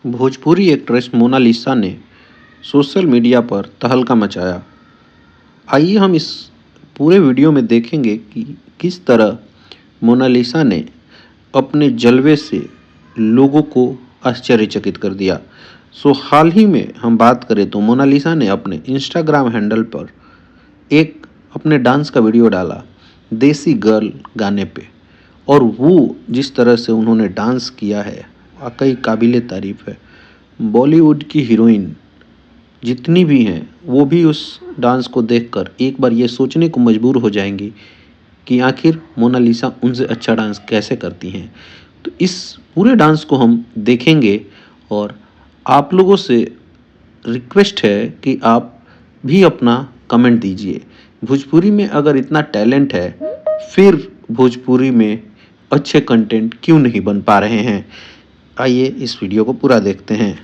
Bhojpuri actress Mona Lisa ने social media पर तहलका मचाया। आइए हम इस पूरे वीडियो में देखेंगे कि किस तरह मोनालिसा ने अपने जलवे से लोगों को आश्चर्यचकित कर दिया। हाल ही में हम बात करें तो मोनालिसा ने अपने इंस्टाग्राम हैंडल पर एक अपने डांस का वीडियो डाला देसी गर्ल गाने पे, और वो जिस तरह से उन्होंने डांस किया है वाकई काबिले तारीफ है। बॉलीवुड की हीरोइन जितनी भी हैं वो भी उस डांस को देखकर एक बार ये सोचने को मजबूर हो जाएंगी कि आखिर मोनालिसा उनसे अच्छा डांस कैसे करती हैं। तो इस पूरे डांस को हम देखेंगे और आप लोगों से रिक्वेस्ट है कि आप भी अपना कमेंट दीजिए। भोजपुरी में अगर इतना टैलेंट है फिर भोजपुरी में अच्छे कंटेंट क्यों नहीं बन पा रहे हैं। आइए इस वीडियो को पूरा देखते हैं।